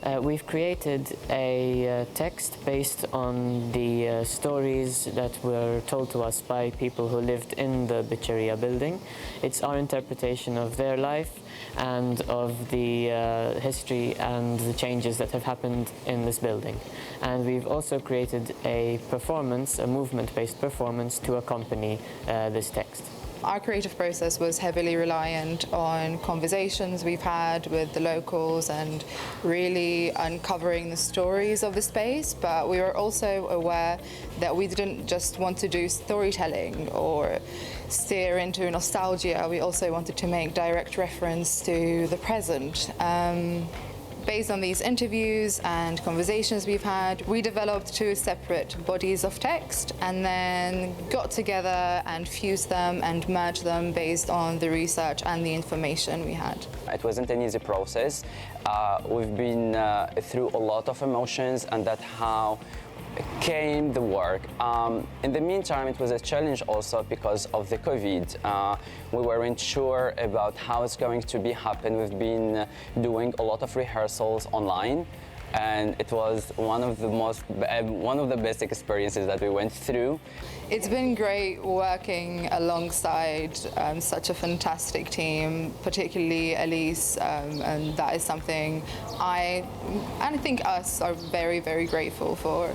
We've created a text based on the stories that were told to us by people who lived in the Paġġatur building. It's our interpretation of their life and of the history and the changes that have happened in this building. And we've also created a performance, a movement-based performance to accompany this text. Our creative process was heavily reliant on conversations we've had with the locals and really uncovering the stories of the space, but we were also aware that we didn't just want to do storytelling or steer into nostalgia. We also wanted to make direct reference to the present. Based on these interviews and conversations we've had, we developed two separate bodies of text and then got together and fused them and merged them based on the research and the information we had. It wasn't an easy process. We've been through a lot of emotions, and that's how came the work. In the meantime, it was a challenge also because of the COVID. We weren't sure about how it's going to be happen. We've been doing a lot of rehearsals online, and it was one of the best experiences that we went through. It's been great working alongside such a fantastic team, particularly Elise, and that is something I think us are very, very grateful for.